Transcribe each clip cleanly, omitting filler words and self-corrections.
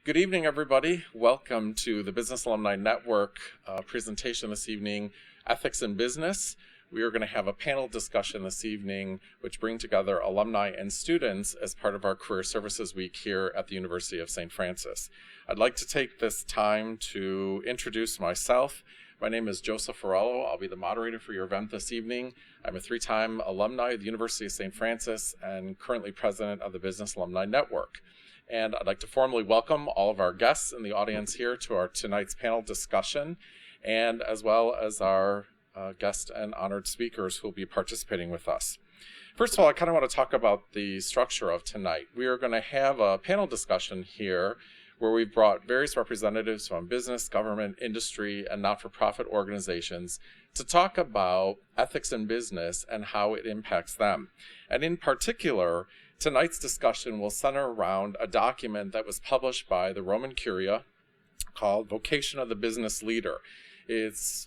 Good evening, everybody. Welcome to the Business Alumni Network presentation this evening, Ethics in Business. We are going to have a panel discussion this evening which bring together alumni and students as part of our Career Services Week here at the University of St. Francis. I'd like to take this time to introduce myself. My name is Joseph Farello. I'll be the moderator for your event this evening. I'm a three-time alumni of the University of St. Francis and currently president of the Business Alumni Network. And I'd like to formally welcome all of our guests in the audience here to our tonight's panel discussion, and as well as our guest and honored speakers who will be participating with us. First of all, I kind of want to talk about the structure of tonight. We are going to have a panel discussion here where we've brought various representatives from business, government, industry, and not-for-profit organizations to talk about ethics in business and how it impacts them. And in particular, tonight's discussion will center around a document that was published by the Roman Curia called Vocation of the Business Leader. It's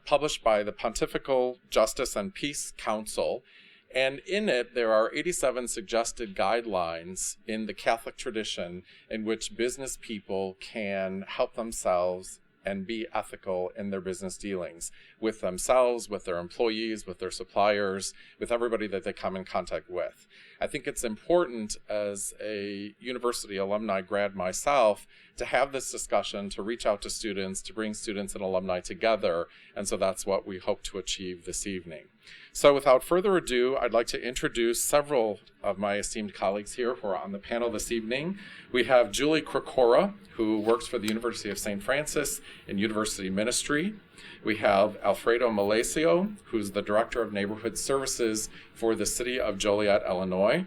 published by the Pontifical Justice and Peace Council, and in it there are 87 suggested guidelines in the Catholic tradition in which business people can help themselves and be ethical in their business dealings with themselves, with their employees, with their suppliers, with everybody that they come in contact with. I think it's important as a university alumni grad myself to have this discussion, to reach out to students, to bring students and alumni together, and so that's what we hope to achieve this evening. So without further ado, I'd like to introduce several of my esteemed colleagues here who are on the panel this evening. We have Julie Krikora, who works for the University of St. Francis in University Ministry. We have Alfredo Malesio, who's the Director of Neighborhood Services for the City of Joliet, Illinois.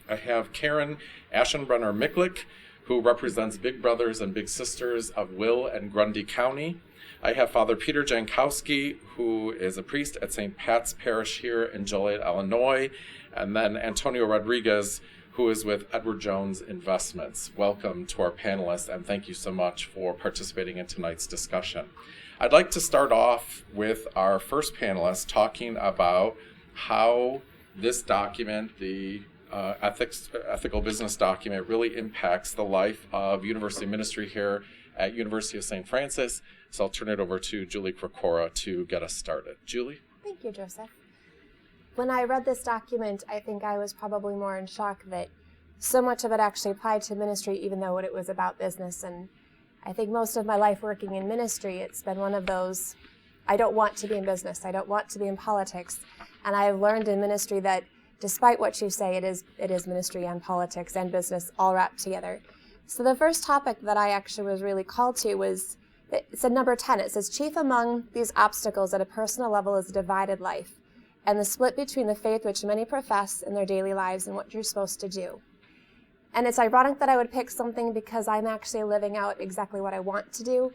I have Karen Aschenbrenner-Miklik, who represents Big Brothers and Big Sisters of Will and Grundy County. I have Father Peter Jankowski, who is a priest at St. Pat's Parish here in Joliet, Illinois, and then Antonio Rodriguez, who is with Edward Jones Investments. Welcome to our panelists, and thank you so much for participating in tonight's discussion. I'd like to start off with our first panelist talking about how this document, the ethical business document, really impacts the life of university ministry here at University of St. Francis. So I'll turn it over to Julie Krikora to get us started. Julie? Thank you, Joseph. When I read this document, I think I was probably more in shock that so much of it actually applied to ministry, even though it was about business. And I think most of my life working in ministry, it's been one of those, I don't want to be in business, I don't want to be in politics. And I've learned in ministry that despite what you say, it is ministry and politics and business all wrapped together. So the first topic that I actually was really called to was, it said number 10, it says, chief among these obstacles at a personal level is a divided life, and the split between the faith which many profess in their daily lives and what you're supposed to do. And it's ironic that I would pick something because I'm actually living out exactly what I want to do,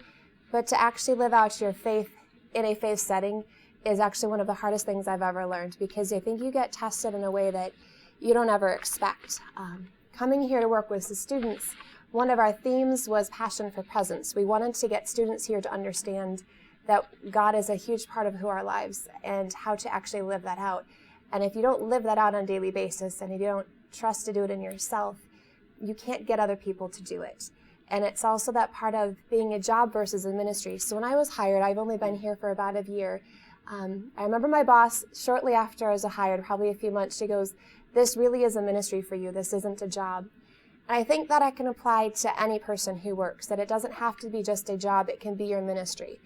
but to actually live out your faith in a faith setting is actually one of the hardest things I've ever learned, because I think you get tested in a way that you don't ever expect. Coming here to work with the students, one of our themes was passion for presence. We wanted to get students here to understand that God is a huge part of who our lives and how to actually live that out. And if you don't live that out on a daily basis, and if you don't trust to do it in yourself, you can't get other people to do it. And it's also that part of being a job versus a ministry. So when I was hired, I've only been here for about a year. I remember my boss, shortly after I was hired, probably a few months, she goes, "This really is a ministry for you. This isn't a job." And I think that I can apply to any person who works, that it doesn't have to be just a job, it can be your ministry.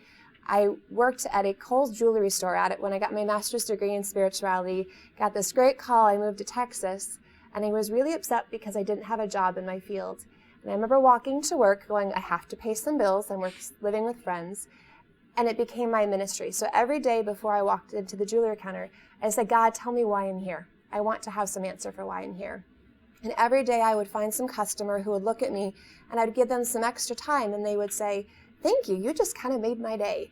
I worked at a Kohl's jewelry store when I got my master's degree in spirituality, got this great call, I moved to Texas, and I was really upset because I didn't have a job in my field. And I remember walking to work going, I have to pay some bills, I'm living with friends, and it became my ministry. So every day before I walked into the jewelry counter, I said, God, tell me why I'm here. I want to have some answer for why I'm here. And every day I would find some customer who would look at me, and I'd give them some extra time, and they would say, thank you, you just kind of made my day.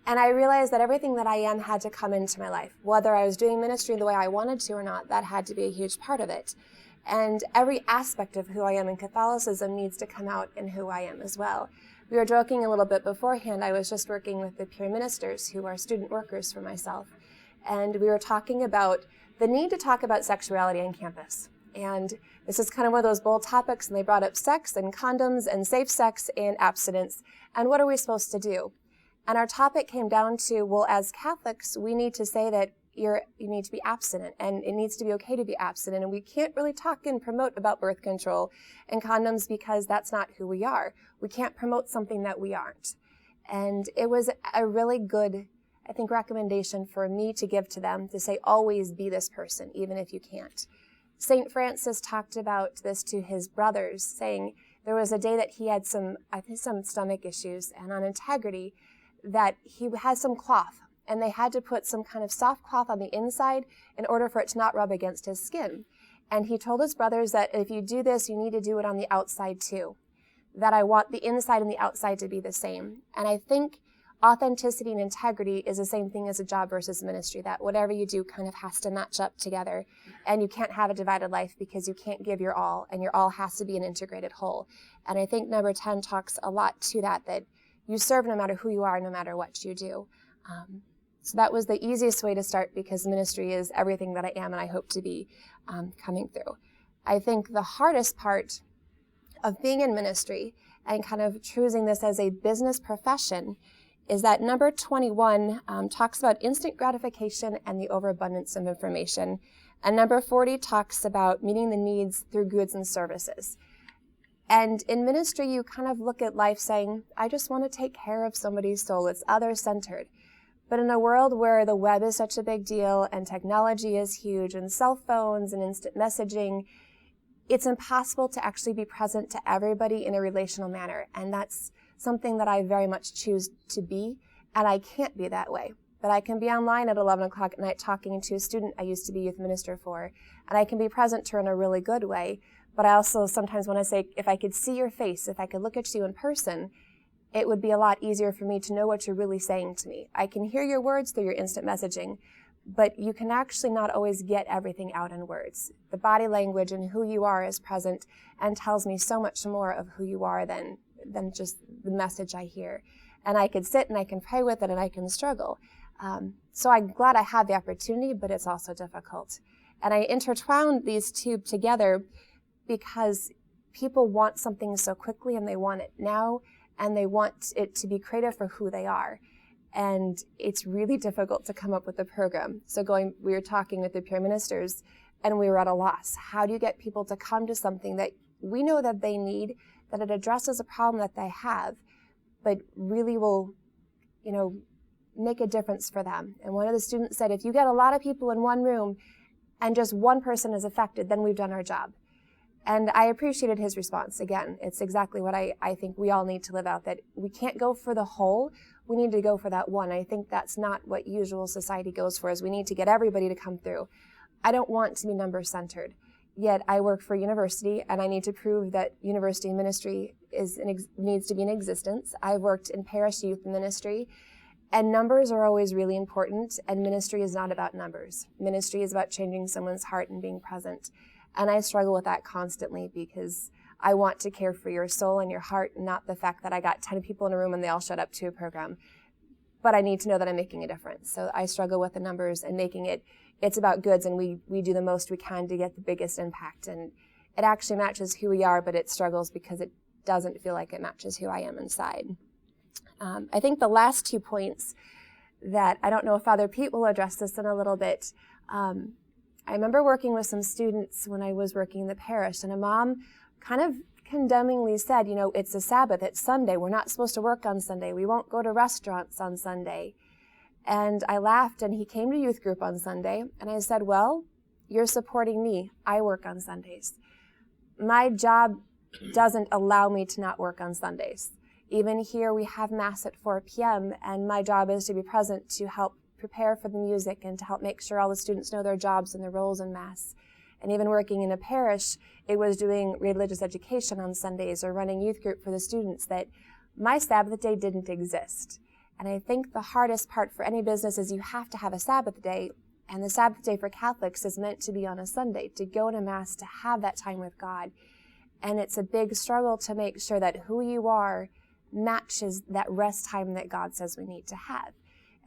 And I realized that everything that I am had to come into my life. Whether I was doing ministry the way I wanted to or not, that had to be a huge part of it. And every aspect of who I am in Catholicism needs to come out in who I am as well. We were joking a little bit beforehand. I was just working with the peer ministers who are student workers for myself. And we were talking about the need to talk about sexuality on campus. And This is kind of one of those bold topics, and they brought up sex and condoms and safe sex and abstinence. And what are we supposed to do? And our topic came down to, well, as Catholics, we need to say that you need to be abstinent, and it needs to be okay to be abstinent. And we can't really talk and promote about birth control and condoms because that's not who we are. We can't promote something that we aren't. And it was a really good, I think, recommendation for me to give to them, to say, always be this person, even if you can't. St. Francis talked about this to his brothers, saying there was a day that he had some stomach issues, and on integrity, that he had some cloth, and they had to put some kind of soft cloth on the inside in order for it to not rub against his skin. And he told his brothers that if you do this, you need to do it on the outside too. That I want the inside and the outside to be the same. And I think authenticity and integrity is the same thing as a job versus ministry, that whatever you do kind of has to match up together. And you can't have a divided life because you can't give your all, and your all has to be an integrated whole. And I think number 10 talks a lot to that you serve no matter who you are, no matter what you do. So that was the easiest way to start, because ministry is everything that I am and I hope to be coming through. I think the hardest part of being in ministry and kind of choosing this as a business profession is that number 21 talks about instant gratification and the overabundance of information. And number 40 talks about meeting the needs through goods and services. And in ministry, you kind of look at life saying, I just want to take care of somebody's soul. It's other-centered. But in a world where the web is such a big deal and technology is huge and cell phones and instant messaging, it's impossible to actually be present to everybody in a relational manner. And that's something that I very much choose to be, and I can't be that way. But I can be online at 11 o'clock at night talking to a student I used to be youth minister for, and I can be present to her in a really good way. But I also sometimes want to say, if I could see your face, if I could look at you in person, it would be a lot easier for me to know what you're really saying to me. I can hear your words through your instant messaging, but you can actually not always get everything out in words. The body language and who you are is present and tells me so much more of who you are than just the message I hear. And I could sit and I can pray with it and I can struggle. So I'm glad I have the opportunity, but it's also difficult. And I intertwined these two together because people want something so quickly and they want it now, and they want it to be creative for who they are. And it's really difficult to come up with a program. So we were talking with the peer ministers and we were at a loss. How do you get people to come to something that we know that they need, that it addresses a problem that they have, but really will, make a difference for them? And one of the students said, if you get a lot of people in one room and just one person is affected, then we've done our job. And I appreciated his response. Again, it's exactly what I think we all need to live out, that we can't go for the whole. We need to go for that one. I think that's not what usual society goes for, is we need to get everybody to come through. I don't want to be number-centered. Yet I work for a university, and I need to prove that university ministry needs to be in existence. I've worked in parish youth ministry, and numbers are always really important, and ministry is not about numbers. Ministry is about changing someone's heart and being present. And I struggle with that constantly because I want to care for your soul and your heart, not the fact that I got 10 people in a room and they all showed up to a program. But I need to know that I'm making a difference. So I struggle with the numbers and it's about goods, and we do the most we can to get the biggest impact. And it actually matches who we are, but it struggles because it doesn't feel like it matches who I am inside. I think the last 2 points that I don't know if Father Pete will address this in a little bit. I remember working with some students when I was working in the parish, and a mom kind of condemningly said, it's a Sabbath, it's Sunday, we're not supposed to work on Sunday, we won't go to restaurants on Sunday. And I laughed, and he came to youth group on Sunday, and I said, well, you're supporting me. I work on Sundays. My job doesn't allow me to not work on Sundays. Even here, we have Mass at 4 p.m., and my job is to be present to help prepare for the music and to help make sure all the students know their jobs and their roles in Mass. And even working in a parish, it was doing religious education on Sundays or running youth group for the students, that my Sabbath day didn't exist. And I think the hardest part for any business is you have to have a Sabbath day, and the Sabbath day for Catholics is meant to be on a Sunday, to go to Mass, to have that time with God. And it's a big struggle to make sure that who you are matches that rest time that God says we need to have.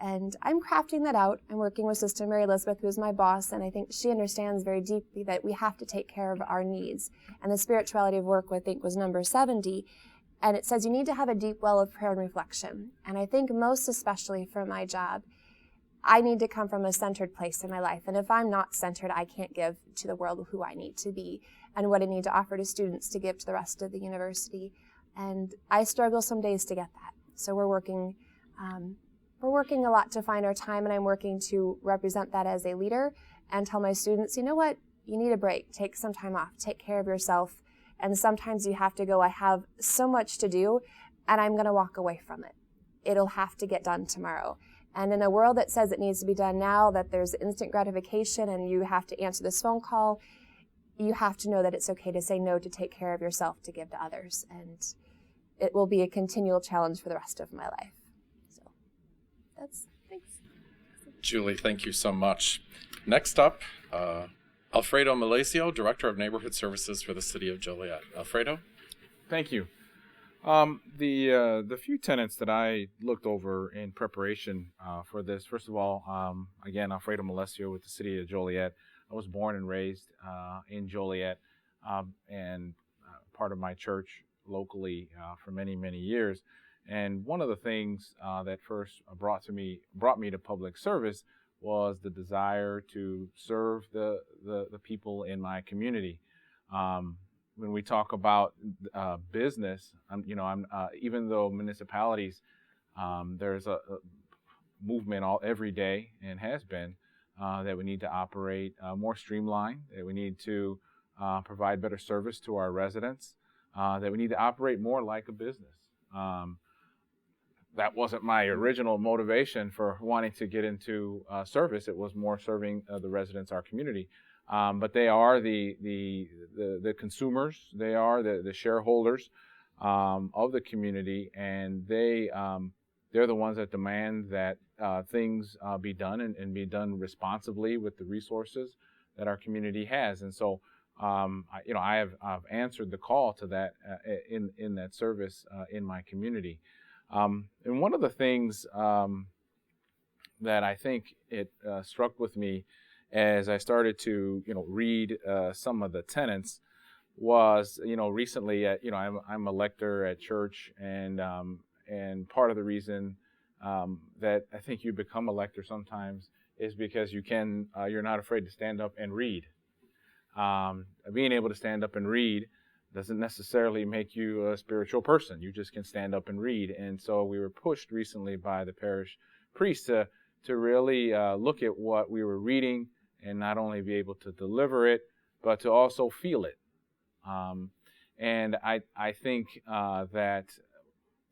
And I'm crafting that out. I'm working with Sister Mary Elizabeth, who is my boss, and I think she understands very deeply that we have to take care of our needs. And the spirituality of work, I think, was number 70. And it says you need to have a deep well of prayer and reflection. And I think most especially for my job, I need to come from a centered place in my life. And if I'm not centered, I can't give to the world who I need to be and what I need to offer to students to give to the rest of the university. And I struggle some days to get that. So we're working a lot to find our time, and I'm working to represent that as a leader and tell my students, you know what, you need a break, take some time off, take care of yourself. And sometimes you have to go, I have so much to do, and I'm going to walk away from it. It'll have to get done tomorrow. And in a world that says it needs to be done now, that there's instant gratification and you have to answer this phone call, you have to know that it's okay to say no, to take care of yourself, to give to others. And it will be a continual challenge for the rest of my life. So thanks. Julie, thank you so much. Next up, Alfredo Malesio, Director of Neighborhood Services for the City of Joliet. Alfredo? Thank you. The few tenets that I looked over in preparation for this, first of all, again, Alfredo Malesio with the City of Joliet. I was born and raised in Joliet and part of my church locally for many, many years. And one of the things that first brought me to public service was the desire to serve the people in my community. When we talk about business, even though municipalities, there's a movement every day and has been that we need to operate more streamlined, that we need to provide better service to our residents, that we need to operate more like a business. That wasn't my original motivation for wanting to get into service. It was more serving the residents, our community. But they are the consumers. They are the shareholders of the community, and they're the ones that demand that things be done and be done responsibly with the resources that our community has. And so, I've answered the call to that in that service in my community. And one of the things that I think it struck with me as I started to, read some of the tenets was, recently I'm a lector at church, and part of the reason that I think you become a lector sometimes is because you're not afraid to stand up and read. Being able to stand up and read doesn't necessarily make you a spiritual person. You just can stand up and read. And so we were pushed recently by the parish priest to really look at what we were reading and not only be able to deliver it, but to also feel it. And I think that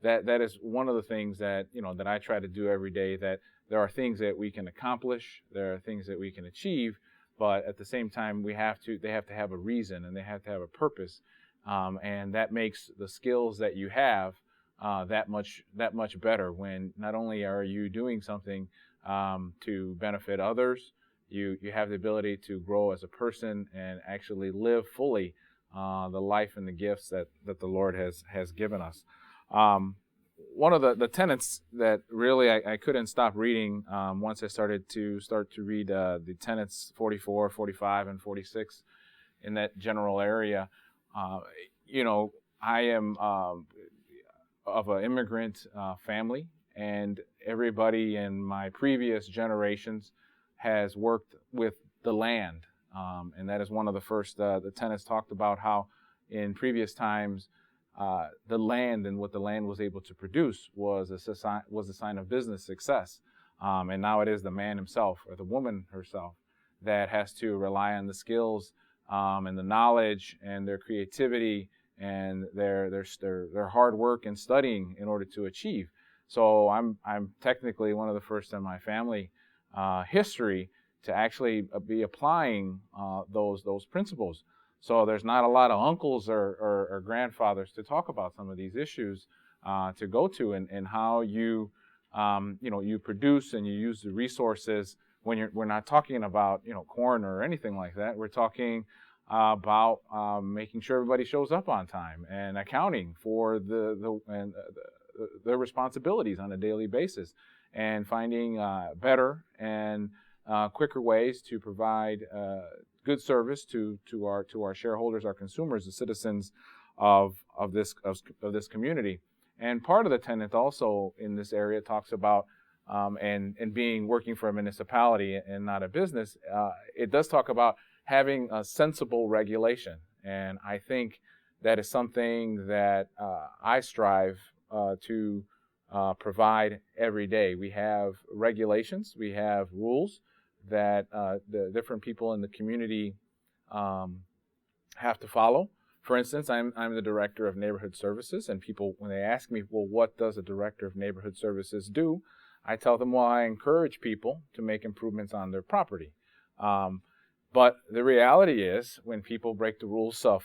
is one of the things that that I try to do every day. That there are things that we can accomplish, there are things that we can achieve, but at the same time they have to have a reason and they have to have a purpose, and that makes the skills that you have that much better. When not only are you doing something to benefit others, you have the ability to grow as a person and actually live fully the life and the gifts that the Lord has given us. One of the tenets that really I couldn't stop reading once I started to read the tenets 44, 45, and 46 in that general area. I am of an immigrant family, and everybody in my previous generations has worked with the land. And that is one of the first, the tenets talked about how in previous times, the land and what the land was able to produce was a sign of business success. And now it is the man himself or the woman herself that has to rely on the skills and the knowledge and their creativity and their hard work and studying in order to achieve. So I'm technically one of the first in my family history to actually be applying those principles. So there's not a lot of uncles or grandfathers to talk about some of these issues to go to, and how you produce and you use the resources when we're not talking about corn or anything like that. We're talking about making sure everybody shows up on time and accounting for the their responsibilities on a daily basis, and finding better and quicker ways to provide good service to our shareholders, our consumers, the citizens of this community. And part of the tenet also in this area talks about and being working for a municipality and not a business. It does talk about having a sensible regulation, and I think that is something that I strive to provide every day. We have regulations, we have rules that the different people in the community have to follow. For instance, I'm the director of neighborhood services, and people, when they ask me, well, what does a director of neighborhood services do? I tell them, well, I encourage people to make improvements on their property. But the reality is, when people break the rules of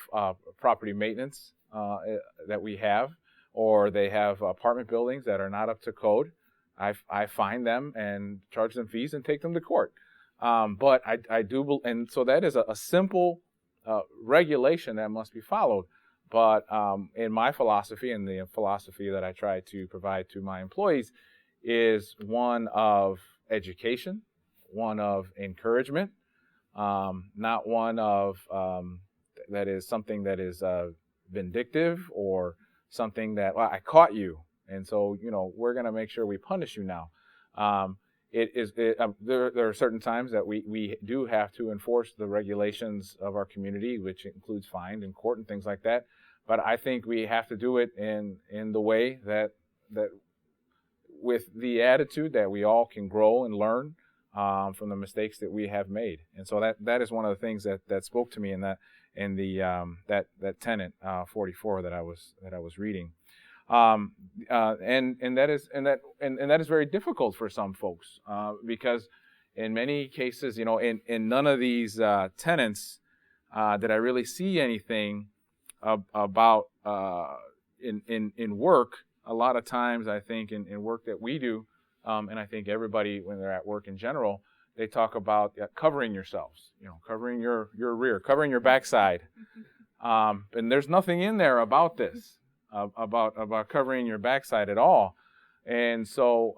property maintenance that we have, or they have apartment buildings that are not up to code, I fine them and charge them fees and take them to court. But I do, and so that is a simple regulation that must be followed. But in my philosophy, and the philosophy that I try to provide to my employees, is one of education, one of encouragement, not one of that is something that is vindictive or something that, well, I caught you, and so we're going to make sure we punish you now. There are certain times that we do have to enforce the regulations of our community, which includes fine and court and things like that. But I think we have to do it in the way that with the attitude that we all can grow and learn from the mistakes that we have made. And so that is one of the things that spoke to me in that tenet 44 that I was reading. And that is very difficult for some folks because in many cases, in none of these tenets did I really see anything about in work. A lot of times, I think in work that we do, and I think everybody when they're at work in general, they talk about covering yourselves, covering your rear, covering your backside, and there's nothing in there about this. About covering your backside at all, and so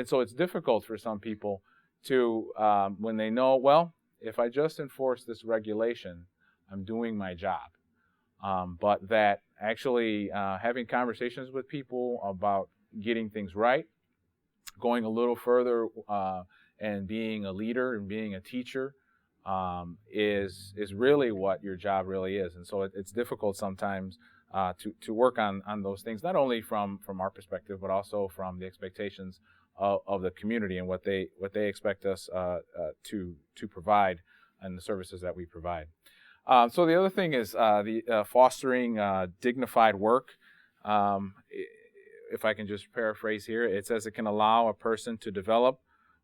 so it's difficult for some people to when they know, well, if I just enforce this regulation, I'm doing my job. But that actually having conversations with people about getting things right, going a little further, and being a leader and being a teacher is really what your job really is, and so it's difficult sometimes. To work on those things, not only from our perspective, but also from the expectations of the community and what they expect us to provide and the services that we provide. So the other thing is the fostering dignified work. If I can just paraphrase here, it says it can allow a person to develop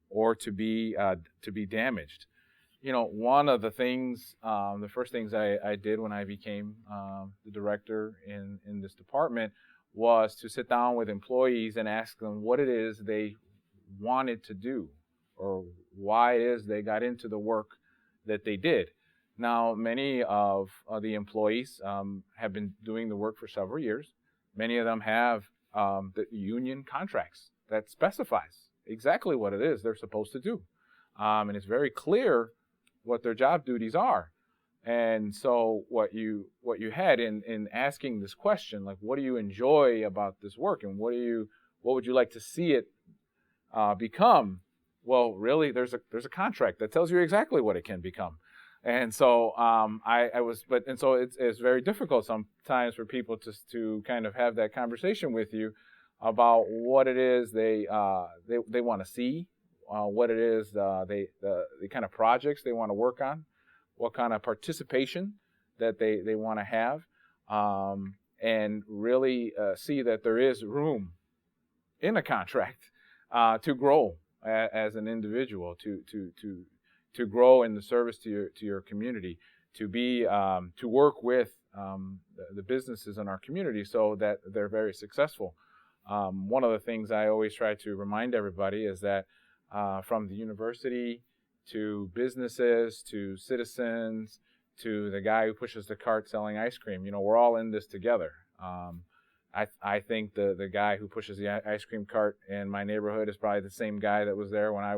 or to be damaged. One of the things, the first things I did when I became the director in this department was to sit down with employees and ask them what it is they wanted to do or why it is they got into the work that they did. Now, many of the employees have been doing the work for several years. Many of them have the union contracts that specifies exactly what it is they're supposed to do. And it's very clear what their job duties are. And so what you had in asking this question, like, what do you enjoy about this work, and what would you like to see it become? Well, really, there's a contract that tells you exactly what it can become. And so so it's very difficult sometimes for people to kind of have that conversation with you about what it is they want to see. What it is, the kind of projects they want to work on, what kind of participation that they want to have, and really see that there is room in a contract to grow as an individual, to grow in the service to your community, to work with the businesses in our community so that they're very successful. One of the things I always try to remind everybody is that from the university to businesses to citizens to the guy who pushes the cart selling ice cream, we're all in this together. I think the guy who pushes the ice cream cart in my neighborhood is probably the same guy that was there when I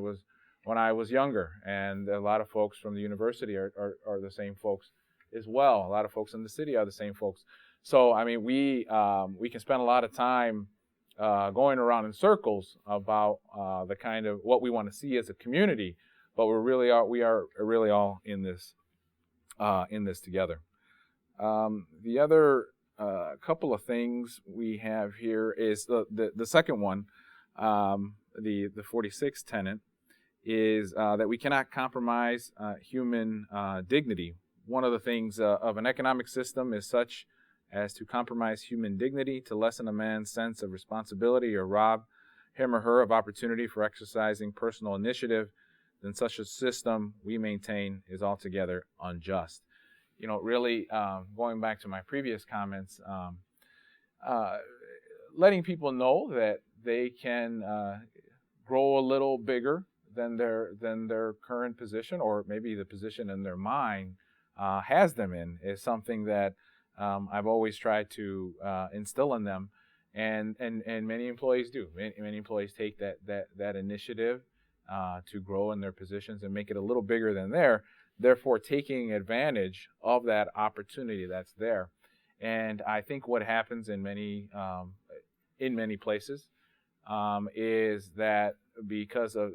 was younger, and a lot of folks from the university are the same folks as well. A lot of folks in the city are the same folks. So I mean, we can spend a lot of time going around in circles about the kind of what we want to see as a community, but we are really all in this together. The other couple of things we have here is the second one, the 46th tenet, is that we cannot compromise human dignity. One of the things of an economic system is such as to compromise human dignity, to lessen a man's sense of responsibility, or rob him or her of opportunity for exercising personal initiative, then such a system we maintain is altogether unjust. You know, really, going back to my previous comments, letting people know that they can grow a little bigger than their current position, or maybe the position in their mind has them in, is something that I've always tried to instill in them, and many employees do. Many employees take that initiative to grow in their positions and make it a little bigger than therefore taking advantage of that opportunity that's there. And I think what happens in many places is that because of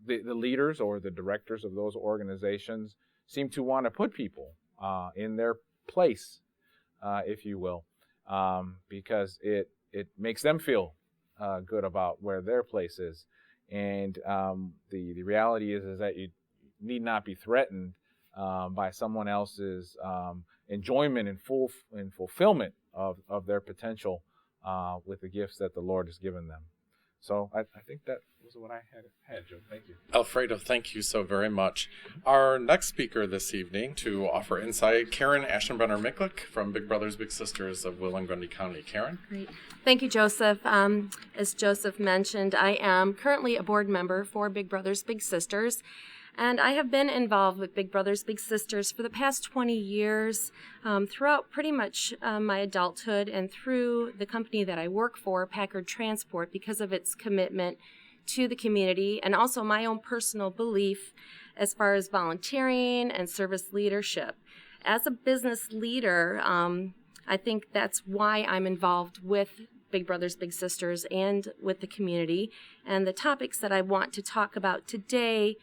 the leaders or the directors of those organizations seem to want to put people in their place, if you will, because it makes them feel good about where their place is. And the reality is that you need not be threatened by someone else's enjoyment and fulfillment of their potential with the gifts that the Lord has given them. So I think that was what I had, Joe. Thank you. Alfredo, thank you so very much. Our next speaker this evening to offer insight, Karen Aschenbrenner-Micklich from Big Brothers Big Sisters of Will and Grundy County. Karen? Great. Thank you, Joseph. As Joseph mentioned, I am currently a board member for Big Brothers Big Sisters, and I have been involved with Big Brothers Big Sisters for the past 20 years, throughout pretty much my adulthood, and through the company that I work for, Packard Transport, because of its commitment to the community, and also my own personal belief as far as volunteering and service leadership. As a business leader, I think that's why I'm involved with Big Brothers Big Sisters and with the community. And the topics that I want to talk about today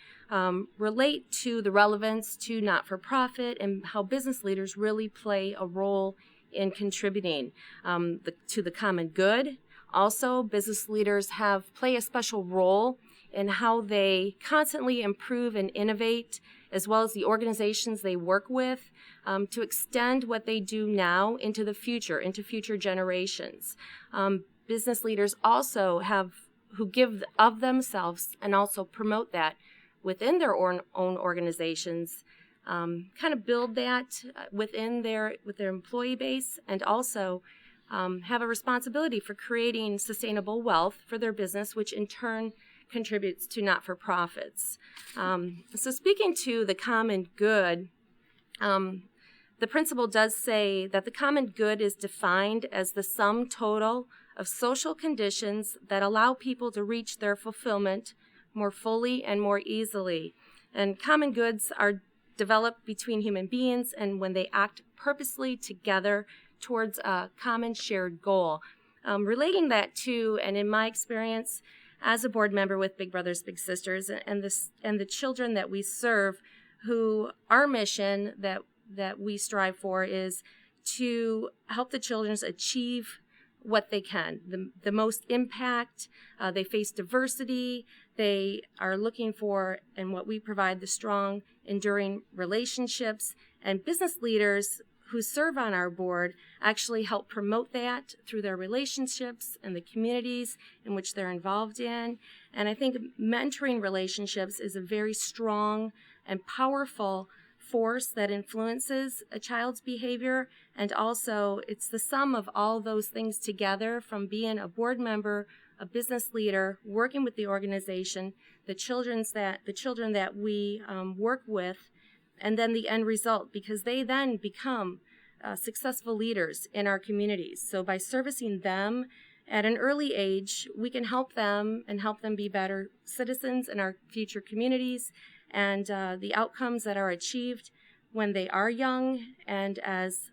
relate to the relevance to not-for-profit and how business leaders really play a role in contributing to the common good. Also, business leaders play a special role in how they constantly improve and innovate, as well as the organizations they work with, to extend what they do now into the future, into future generations. Business leaders also who give of themselves and also promote that within their own organizations, kind of build that with their employee base, and also have a responsibility for creating sustainable wealth for their business, which in turn contributes to not-for-profits. So speaking to the common good, the principle does say that the common good is defined as the sum total of social conditions that allow people to reach their fulfillment more fully and more easily. And common goods are developed between human beings, and when they act purposely together towards a common shared goal. Relating that to, and in my experience as a board member with Big Brothers Big Sisters and the children that we serve, who our mission that we strive for is to help the children achieve what they can, the most impact. They face diversity. They are looking for, and what we provide, the strong, enduring relationships. And business leaders who serve on our board actually help promote that through their relationships and the communities in which they're involved in. And I think mentoring relationships is a very strong and powerful force that influences a child's behavior. And also, it's the sum of all those things together, from being a board member, a business leader, working with the organization, the children that we work with, and then the end result, because they then become successful leaders in our communities. So by servicing them at an early age, we can help them and help them be better citizens in our future communities, and the outcomes that are achieved when they are young, and as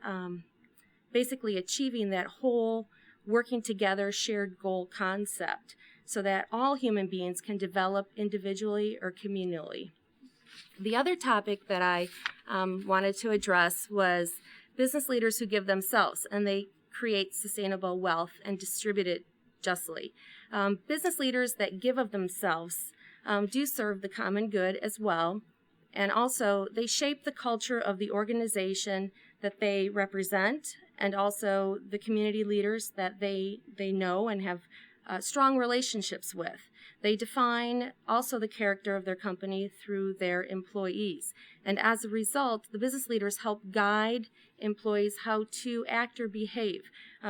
basically achieving that whole working together shared goal concept so that all human beings can develop individually or communally. The other topic that I wanted to address was business leaders who give themselves, and they create sustainable wealth and distribute it justly. Business leaders that give of themselves do serve the common good as well, and also they shape the culture of the organization that they represent, and also the community leaders that they know and have strong relationships with. They define also the character of their company through their employees. And as a result, the business leaders help guide employees how to act or behave.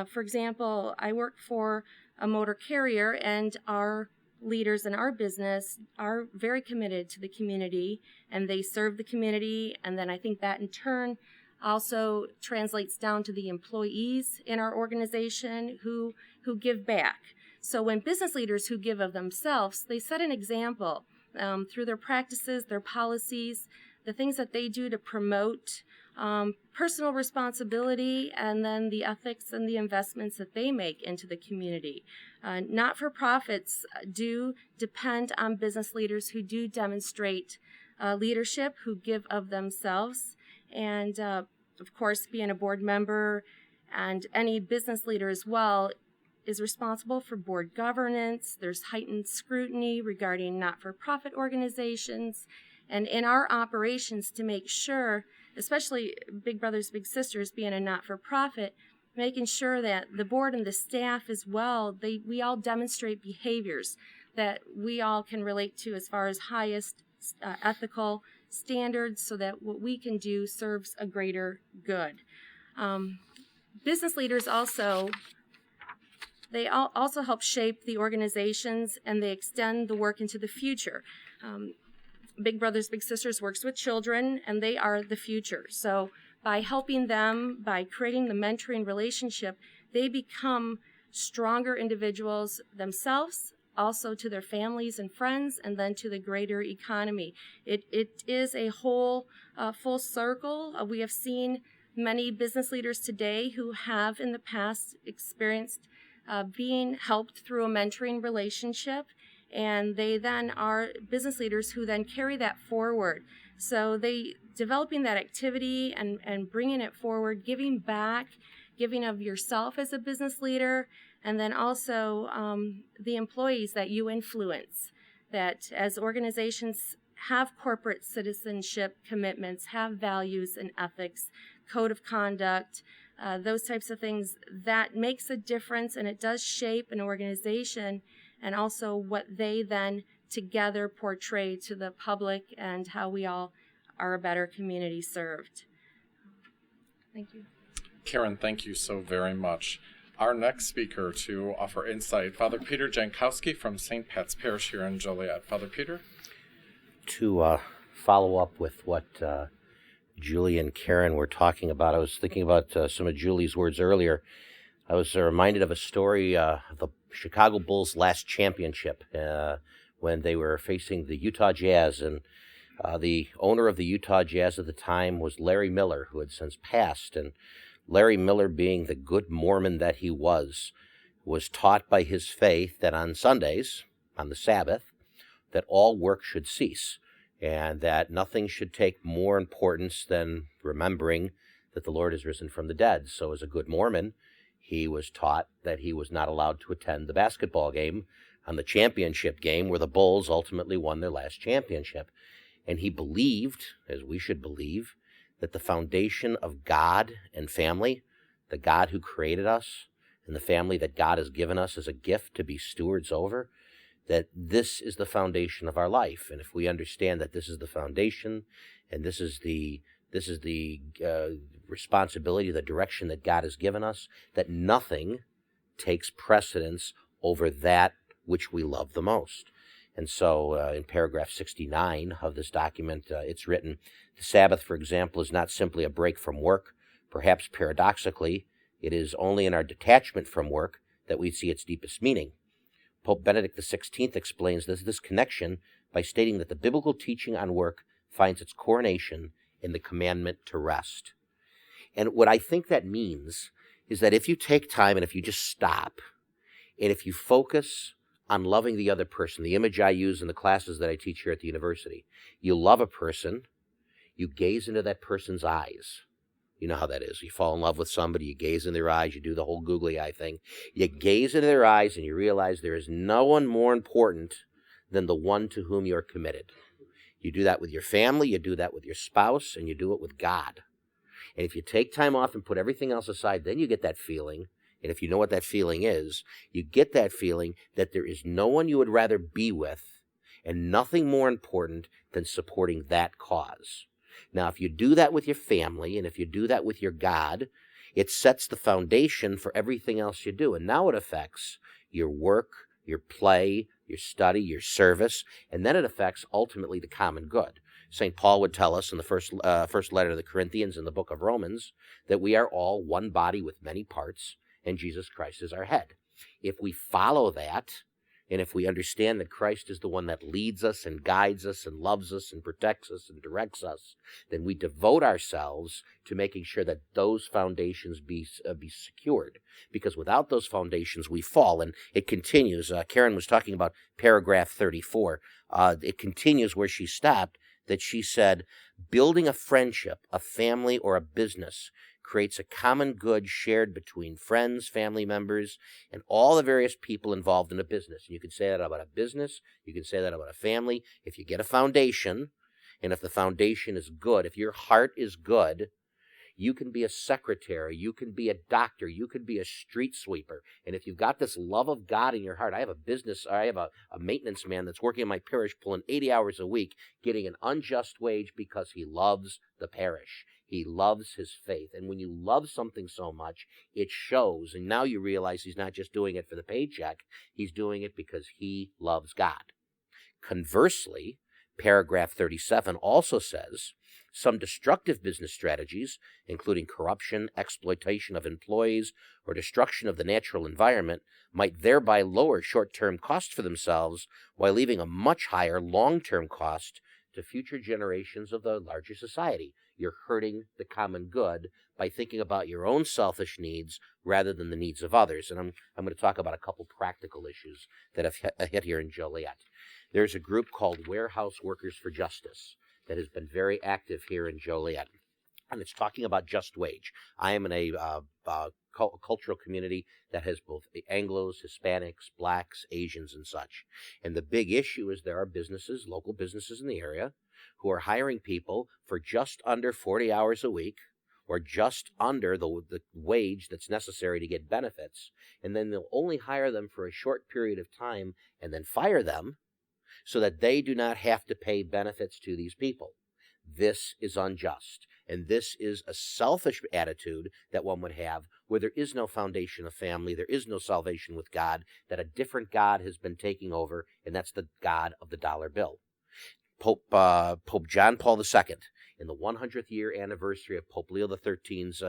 For example, I work for a motor carrier, and our leaders in our business are very committed to the community, and they serve the community. And then I think that in turn also translates down to the employees in our organization who give back. So when business leaders who give of themselves, they set an example through their practices, their policies, the things that they do to promote personal responsibility, and then the ethics and the investments that they make into the community. Not-for-profits do depend on business leaders who do demonstrate leadership, who give of themselves, and of course, being a board member and any business leader as well is responsible for board governance. There's heightened scrutiny regarding not-for-profit organizations, and in our operations to make sure, especially Big Brothers Big Sisters being a not-for-profit, making sure that the board and the staff as well, we all demonstrate behaviors that we all can relate to as far as highest ethical standards, so that what we can do serves a greater good. Business leaders also help shape the organizations, and they extend the work into the future. Big Brothers Big Sisters works with children, and they are the future. So by helping them, by creating the mentoring relationship, they become stronger individuals themselves, also to their families and friends, and then to the greater economy. It is a whole full circle. We have seen many business leaders today who have in the past experienced being helped through a mentoring relationship, and they then are business leaders who then carry that forward. So they developing that activity and bringing it forward, giving back, giving of yourself as a business leader, and then also the employees that you influence, that as organizations have corporate citizenship commitments, have values and ethics, code of conduct, those types of things, that makes a difference, and it does shape an organization and also what they then together portray to the public and how we all are a better community served. Thank you. Karen, thank you so very much. Our next speaker to offer insight, Father Peter Jankowski from St. Pat's Parish here in Joliet. Father Peter? To follow up with what Julie and Karen were talking about, I was thinking about some of Julie's words earlier. I was reminded of a story of the Chicago Bulls' last championship when they were facing the Utah Jazz, and the owner of the Utah Jazz at the time was Larry Miller, who had since passed. And Larry Miller, being the good Mormon that he was taught by his faith that on Sundays, on the Sabbath, that all work should cease, and that nothing should take more importance than remembering that the Lord is risen from the dead. So as a good Mormon, he was taught that he was not allowed to attend the basketball game on the championship game where the Bulls ultimately won their last championship. And he believed, as we should believe, that the foundation of God and family, the God who created us, and the family that God has given us as a gift to be stewards over, that this is the foundation of our life. And if we understand that this is the foundation, and this is the responsibility, the direction that God has given us, that nothing takes precedence over that which we love the most. And so in paragraph 69 of this document, it's written, the Sabbath, for example, is not simply a break from work, Perhaps paradoxically, it is only in our detachment from work that we see its deepest meaning. Pope Benedict XVI explains this connection by stating that the biblical teaching on work finds its coronation in the commandment to rest. And what I think that means is that if you take time and if you just stop, and if you focus on loving the other person, the image I use in the classes that I teach here at the university, you love a person, you gaze into that person's eyes. You know how that is. You fall in love with somebody, you gaze in their eyes, you do the whole googly eye thing. You gaze into their eyes and you realize there is no one more important than the one to whom you're committed. You do that with your family, you do that with your spouse, and you do it with God. And if you take time off and put everything else aside, then you get that feeling. And if you know what that feeling is, you get that feeling that there is no one you would rather be with and nothing more important than supporting that cause. Now, if you do that with your family and if you do that with your God, it sets the foundation for everything else you do. And now it affects your work, your play, your study, your service, and then it affects ultimately the common good. St. Paul would tell us in the first letter to the Corinthians in the book of Romans that we are all one body with many parts, and Jesus Christ is our head. If we follow that, and if we understand that Christ is the one that leads us and guides us and loves us and protects us and directs us, then we devote ourselves to making sure that those foundations be secured. Because without those foundations, we fall. And it continues. Karen was talking about paragraph 34. It continues where she stopped, that she said, building a friendship, a family, or a business creates a common good shared between friends, family members, and all the various people involved in a business. And you can say that about a business, you can say that about a family. If you get a foundation, and if the foundation is good, if your heart is good, you can be a secretary, you can be a doctor, you can be a street sweeper. And if you've got this love of God in your heart, I have a maintenance man that's working in my parish pulling 80 hours a week, getting an unjust wage because he loves the parish. He loves his faith. And when you love something so much, it shows. And now you realize he's not just doing it for the paycheck, he's doing it because he loves God. Conversely, paragraph 37 also says, some destructive business strategies, including corruption, exploitation of employees, or destruction of the natural environment, might thereby lower short-term costs for themselves while leaving a much higher long-term cost to future generations of the larger society. You're hurting the common good by thinking about your own selfish needs rather than the needs of others. And I'm going to talk about a couple practical issues that have hit here in Joliet. There's a group called Warehouse Workers for Justice that has been very active here in Joliet, and it's talking about just wage. I am in a cultural community that has both Anglos, Hispanics, Blacks, Asians, and such. And the big issue is there are businesses, local businesses in the area, who are hiring people for just under 40 hours a week, or just under the wage that's necessary to get benefits, and then they'll only hire them for a short period of time and then fire them, so that they do not have to pay benefits to these people. This is unjust, and this is a selfish attitude that one would have where there is no foundation of family, there is no salvation with God, that a different God has been taking over, and that's the God of the dollar bill. Pope John Paul II, in the 100th year anniversary of Pope Leo XIII's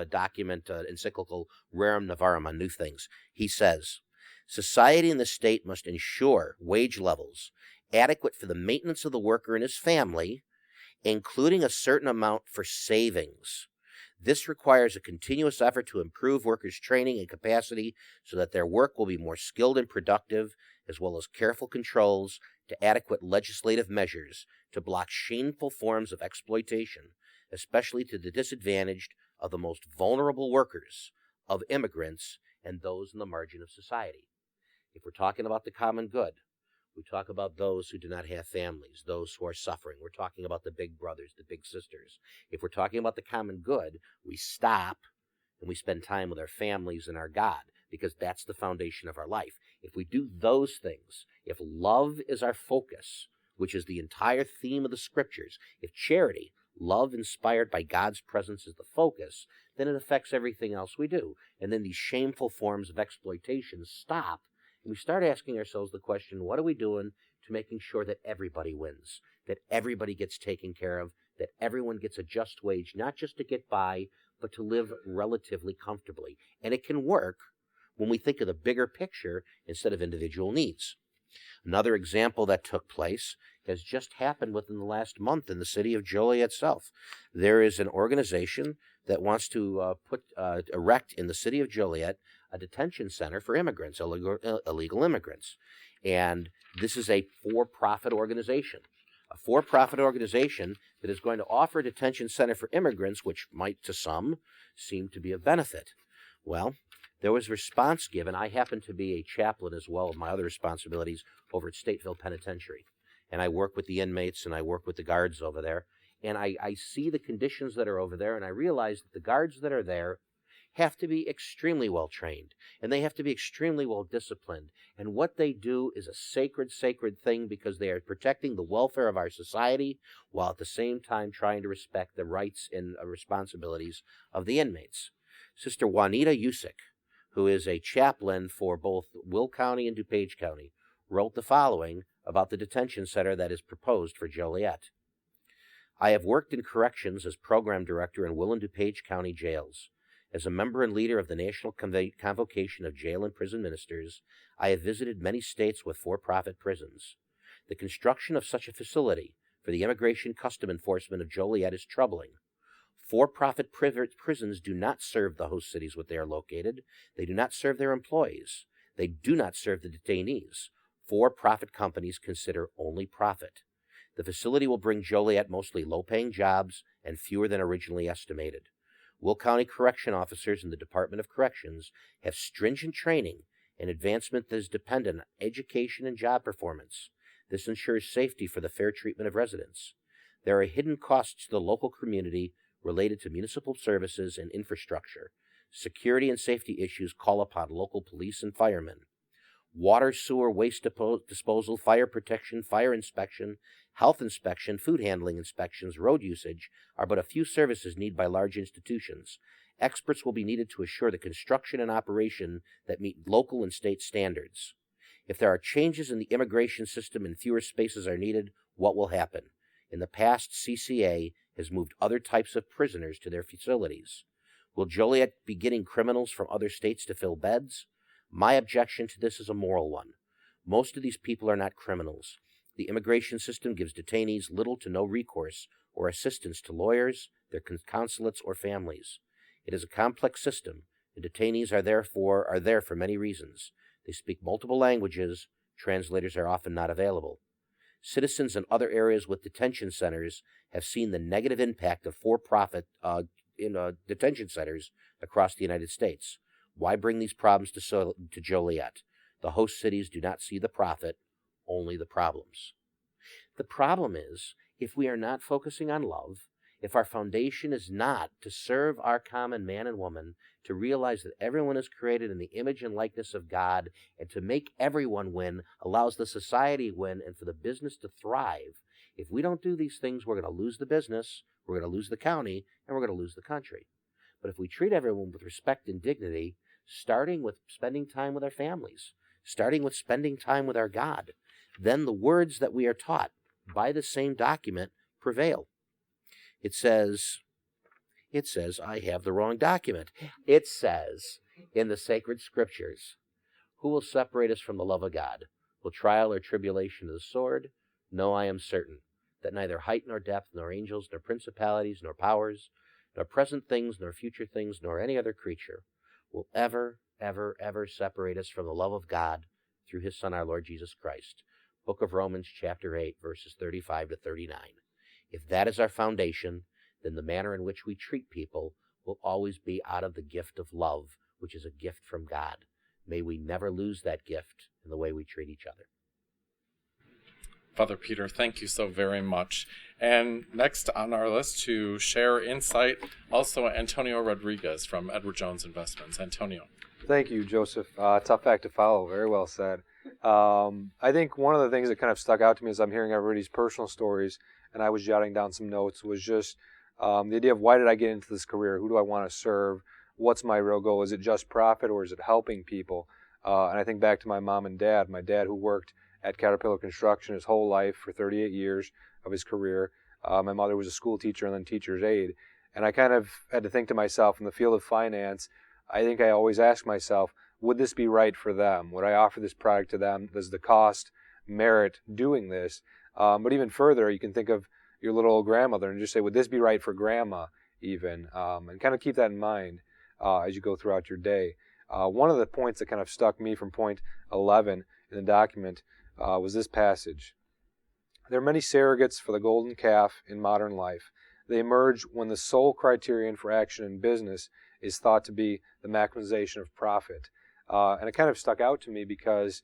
encyclical Rerum Novarum on New Things, he says, society and the state must ensure wage levels adequate for the maintenance of the worker and his family, including a certain amount for savings. This requires a continuous effort to improve workers' training and capacity so that their work will be more skilled and productive, as well as careful controls to adequate legislative measures to block shameful forms of exploitation, especially to the disadvantaged of the most vulnerable workers, of immigrants, and those in the margin of society. If we're talking about the common good, we talk about those who do not have families, those who are suffering. We're talking about the big brothers, the big sisters. If we're talking about the common good, we stop and we spend time with our families and our God, because that's the foundation of our life. If we do those things, if love is our focus, which is the entire theme of the scriptures, if charity, love inspired by God's presence is the focus, then it affects everything else we do. And then these shameful forms of exploitation stop. And we start asking ourselves the question, what are we doing to making sure that everybody wins, that everybody gets taken care of, that everyone gets a just wage, not just to get by, but to live relatively comfortably. And it can work when we think of the bigger picture instead of individual needs. Another example that took place has just happened within the last month in the city of Joliet itself. There is an organization that wants to erect in the city of Joliet a detention center for immigrants, illegal immigrants. And this is a for-profit organization. A for-profit organization that is going to offer a detention center for immigrants, which might to some seem to be of benefit. Well, there was response given. I happen to be a chaplain as well of my other responsibilities over at Stateville Penitentiary. And I work with the inmates and I work with the guards over there. And I see the conditions that are over there, and I realize that the guards that are there have to be extremely well trained, and they have to be extremely well disciplined. And what they do is a sacred, sacred thing, because they are protecting the welfare of our society while at the same time trying to respect the rights and responsibilities of the inmates. Sister Juanita Usick, who is a chaplain for both Will County and DuPage County, wrote the following about the detention center that is proposed for Joliet. I have worked in corrections as program director in Will and DuPage County jails. As a member and leader of the National Convocation of Jail and Prison Ministers, I have visited many states with for-profit prisons. The construction of such a facility for the Immigration Custom Enforcement of Joliet is troubling. For-profit prisons do not serve the host cities where they are located. They do not serve their employees. They do not serve the detainees. For-profit companies consider only profit. The facility will bring Joliet mostly low-paying jobs and fewer than originally estimated. Will County correction officers in the Department of Corrections have stringent training and advancement that is dependent on education and job performance. This ensures safety for the fair treatment of residents. There are hidden costs to the local community related to municipal services and infrastructure. Security and safety issues call upon local police and firemen. Water, sewer, waste disposal, fire protection, fire inspection, health inspection, food handling inspections, road usage are but a few services needed by large institutions. Experts will be needed to assure the construction and operation that meet local and state standards. If there are changes in the immigration system and fewer spaces are needed, what will happen? In the past, CCA has moved other types of prisoners to their facilities. Will Joliet be getting criminals from other states to fill beds? My objection to this is a moral one. Most of these people are not criminals. The immigration system gives detainees little to no recourse or assistance to lawyers, their consulates, or families. It is a complex system, and detainees are there for many reasons. They speak multiple languages. Translators are often not available. Citizens in other areas with detention centers have seen the negative impact of for-profit detention centers across the United States. Why bring these problems to Joliet? The host cities do not see the profit, only the problems. The problem is, if we are not focusing on love, if our foundation is not to serve our common man and woman, to realize that everyone is created in the image and likeness of God, and to make everyone win allows the society to win and for the business to thrive. If we don't do these things, we're going to lose the business, we're going to lose the county, and we're going to lose the country. But if we treat everyone with respect and dignity, starting with spending time with our families, starting with spending time with our God, then the words that we are taught by the same document prevail. It says, I have the wrong document. It says in the sacred scriptures, who will separate us from the love of God? Will trial or tribulation of the sword? No, I am certain that neither height nor depth, nor angels, nor principalities, nor powers, nor present things, nor future things, nor any other creature will ever, ever, ever separate us from the love of God through his Son, our Lord Jesus Christ. Book of Romans, chapter 8, verses 35 to 39. If that is our foundation, then the manner in which we treat people will always be out of the gift of love, which is a gift from God. May we never lose that gift in the way we treat each other. Father Peter, thank you so very much. And next on our list to share insight, also Antonio Rodriguez from Edward Jones Investments. Antonio. Thank you, Joseph. Tough act to follow. Very well said. I think one of the things that kind of stuck out to me as I'm hearing everybody's personal stories, and I was jotting down some notes, was just the idea of why did I get into this career? Who do I want to serve? What's my real goal? Is it just profit or is it helping people? And I think back to my mom and dad. My dad, who worked at Caterpillar Construction his whole life for 38 years of his career. My mother was a school teacher and then teacher's aide. And I kind of had to think to myself, in the field of finance, I think I always ask myself, would this be right for them? Would I offer this product to them? Does the cost merit doing this? But even further, you can think of your little old grandmother and just say, would this be right for grandma even? And kind of keep that in mind as you go throughout your day. One of the points that kind of stuck me from point 11 in the document was this passage. There are many surrogates for the golden calf in modern life. They emerge when the sole criterion for action in business is thought to be the maximization of profit. And it kind of stuck out to me because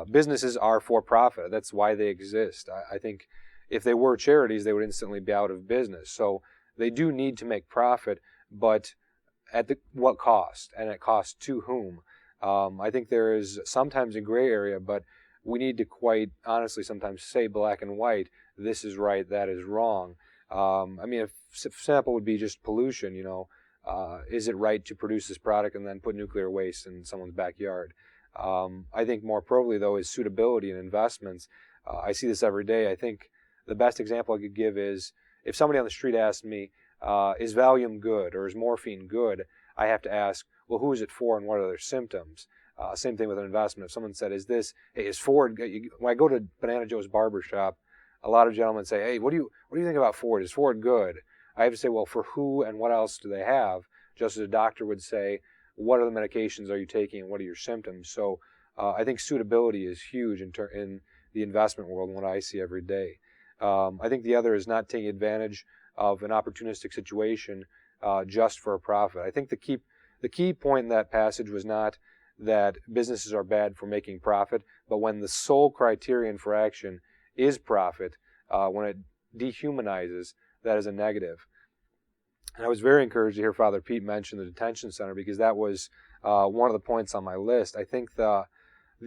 businesses are for profit. That's why they exist. I think if they were charities, they would instantly be out of business. So they do need to make profit, but at what cost? And at cost to whom? I think there is sometimes a gray area, but we need to quite honestly sometimes say black and white, this is right, that is wrong. I mean, a sample would be just pollution, is it right to produce this product and then put nuclear waste in someone's backyard? I think more appropriately, though, is suitability in investments. I see this every day. I think the best example I could give is if somebody on the street asks me, is Valium good or is morphine good? I have to ask, well, who is it for and what are their symptoms? Same thing with an investment. If someone said, is Ford, when I go to Banana Joe's barber shop, a lot of gentlemen say, hey, what do you think about Ford? Is Ford good? I have to say, well, for who and what else do they have? Just as a doctor would say, what are the medications are you taking and what are your symptoms? So I think suitability is huge in the investment world and what I see every day. I think the other is not taking advantage of an opportunistic situation just for a profit. I think the key point in that passage was not that businesses are bad for making profit, but when the sole criterion for action is profit, when it dehumanizes, that is a negative. And I was very encouraged to hear Father Pete mention the detention center because that was one of the points on my list. I think the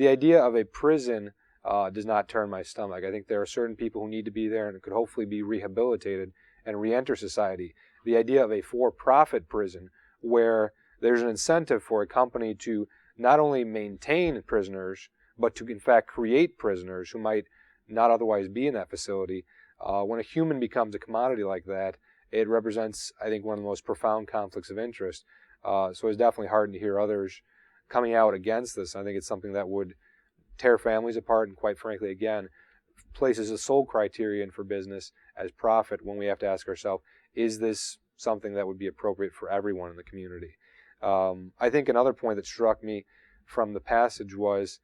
idea of a prison does not turn my stomach. I think there are certain people who need to be there and could hopefully be rehabilitated and re-enter society. The idea of a for-profit prison where there's an incentive for a company to not only maintain prisoners, but to in fact create prisoners who might not otherwise be in that facility. When a human becomes a commodity like that, it represents, I think, one of the most profound conflicts of interest. So it's definitely heartened to hear others coming out against this. I think it's something that would tear families apart and, quite frankly, again, places a sole criterion for business as profit when we have to ask ourselves, is this something that would be appropriate for everyone in the community? I think another point that struck me from the passage was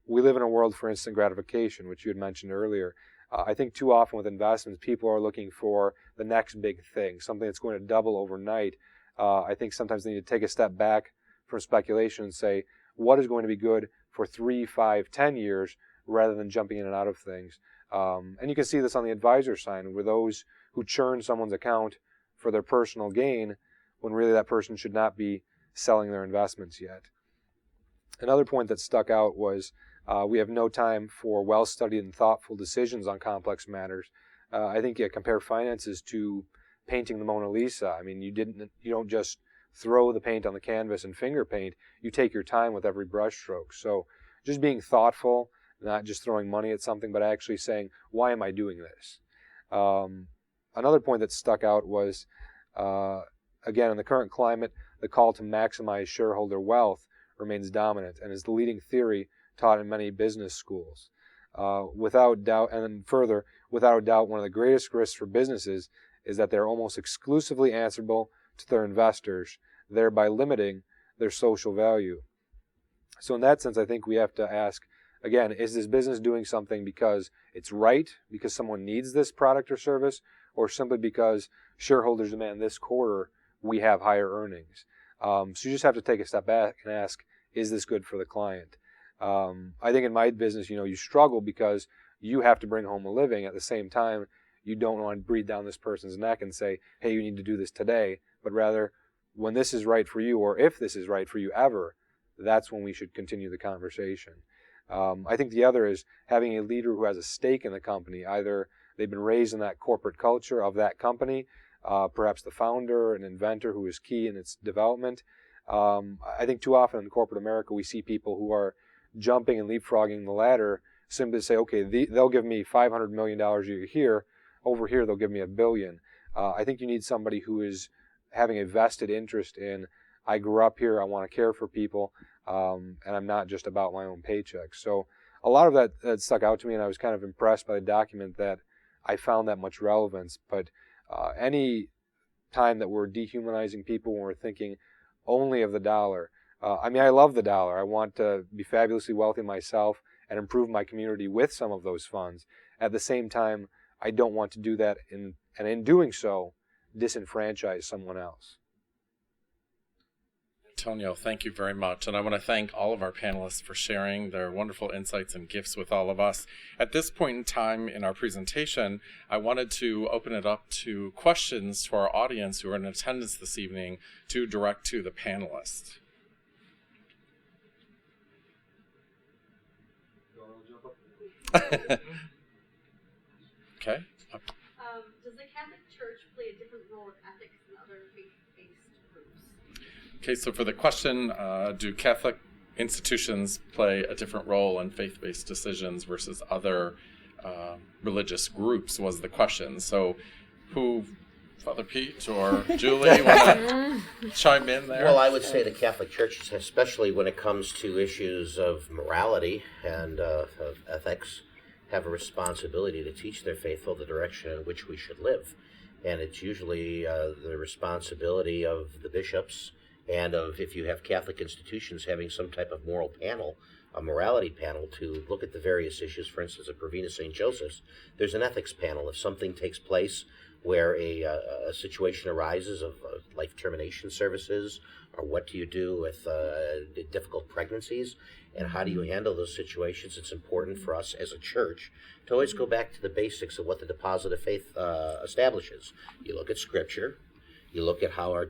we live in a world for instant gratification, which you had mentioned earlier. I think too often with investments, people are looking for the next big thing, something that's going to double overnight. I think sometimes they need to take a step back from speculation and say, what is going to be good for 3, 5, 10 years rather than jumping in and out of things. And you can see this on the advisor side, where those who churn someone's account for their personal gain when really that person should not be selling their investments yet. Another point that stuck out was we have no time for well-studied and thoughtful decisions on complex matters. I think compare finances to painting the Mona Lisa. I mean, you don't just throw the paint on the canvas and finger paint. You take your time with every brush stroke. So just being thoughtful, not just throwing money at something, but actually saying, why am I doing this? Another point that stuck out was, again, in the current climate, the call to maximize shareholder wealth remains dominant and is the leading theory taught in many business schools. Without doubt, and then further, without a doubt, one of the greatest risks for businesses is that they're almost exclusively answerable to their investors, thereby limiting their social value. So in that sense, I think we have to ask, again, is this business doing something because it's right, because someone needs this product or service, or simply because shareholders demand this quarter we have higher earnings? So you just have to take a step back and ask, is this good for the client? I think in my business, you struggle because you have to bring home a living. At the same time, you don't want to breathe down this person's neck and say, hey, you need to do this today, but rather when this is right for you, or if this is right for you ever, that's when we should continue the conversation. I think the other is having a leader who has a stake in the company. Either they've been raised in that corporate culture of that company, perhaps the founder, an inventor who is key in its development. I think too often in corporate America, we see people who are jumping and leapfrogging the ladder simply to say, okay, they'll give me $500 million a year. Over here, they'll give me $1 billion. I think you need somebody who is having a vested interest in, I grew up here, I want to care for people, and I'm not just about my own paycheck. So a lot of that stuck out to me, and I was kind of impressed by the document that I found that much relevance. But any time that we're dehumanizing people when we're thinking only of the dollar, I mean, I love the dollar. I want to be fabulously wealthy myself and improve my community with some of those funds. At the same time, I don't want to do that, and in doing so, disenfranchise someone else. Antonio, thank you very much. And I want to thank all of our panelists for sharing their wonderful insights and gifts with all of us. At this point in time in our presentation, I wanted to open it up to questions to our audience who are in attendance this evening to direct to the panelists. Okay. Does the Catholic Church play a different role in ethics than other faith-based groups? Okay, so for the question, do Catholic institutions play a different role in faith-based decisions versus other religious groups was the question. So who, Father Pete or Julie, want to chime in there? Well, I would say the Catholic Church, especially when it comes to issues of morality and of ethics, have a responsibility to teach their faithful the direction in which we should live. And it's usually the responsibility of the bishops and of, if you have Catholic institutions, having some type of moral panel, a morality panel, to look at the various issues. For instance, at Provena St. Joseph's, there's an ethics panel. If something takes place where a situation arises of life termination services, or what do you do with difficult pregnancies, and how do you handle those situations, it's important for us as a church to always go back to the basics of what the deposit of faith establishes. You look at Scripture, you look at how our